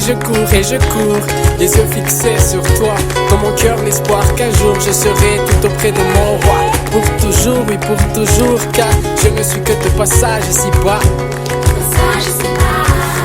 je cours, les yeux fixés sur toi. Dans mon cœur l'espoir qu'un jour je serai tout auprès de mon roi. Pour toujours, oui pour toujours, car je ne suis que de passage ici-bas.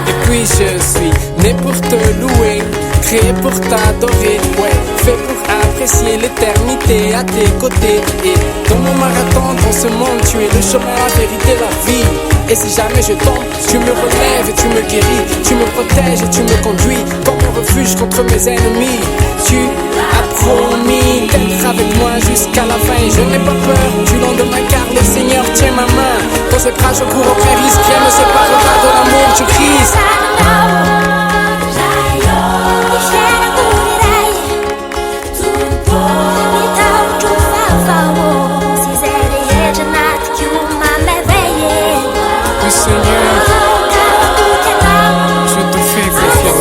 Et puis je suis né pour te louer, créé pour t'adorer, ouais, fait pour apprécier l'éternité à tes côtés. Et dans mon marathon, dans ce monde, tu es le chemin, la vérité, la vie. Et si jamais je tombe, tu me relèves et tu me guéris, tu me protèges et tu me conduis comme un refuge contre mes ennemis. Tu as promis d'être avec moi jusqu'à la fin. Je n'ai pas peur du lendemain car le Seigneur tient ma main. Dans ses bras je cours aucun risque, rien ne séparera de l'amour du Christ. Seigneur, je te fais confiance.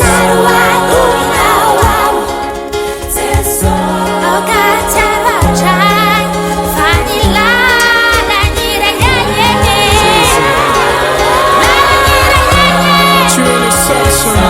Tu es le seul chemin.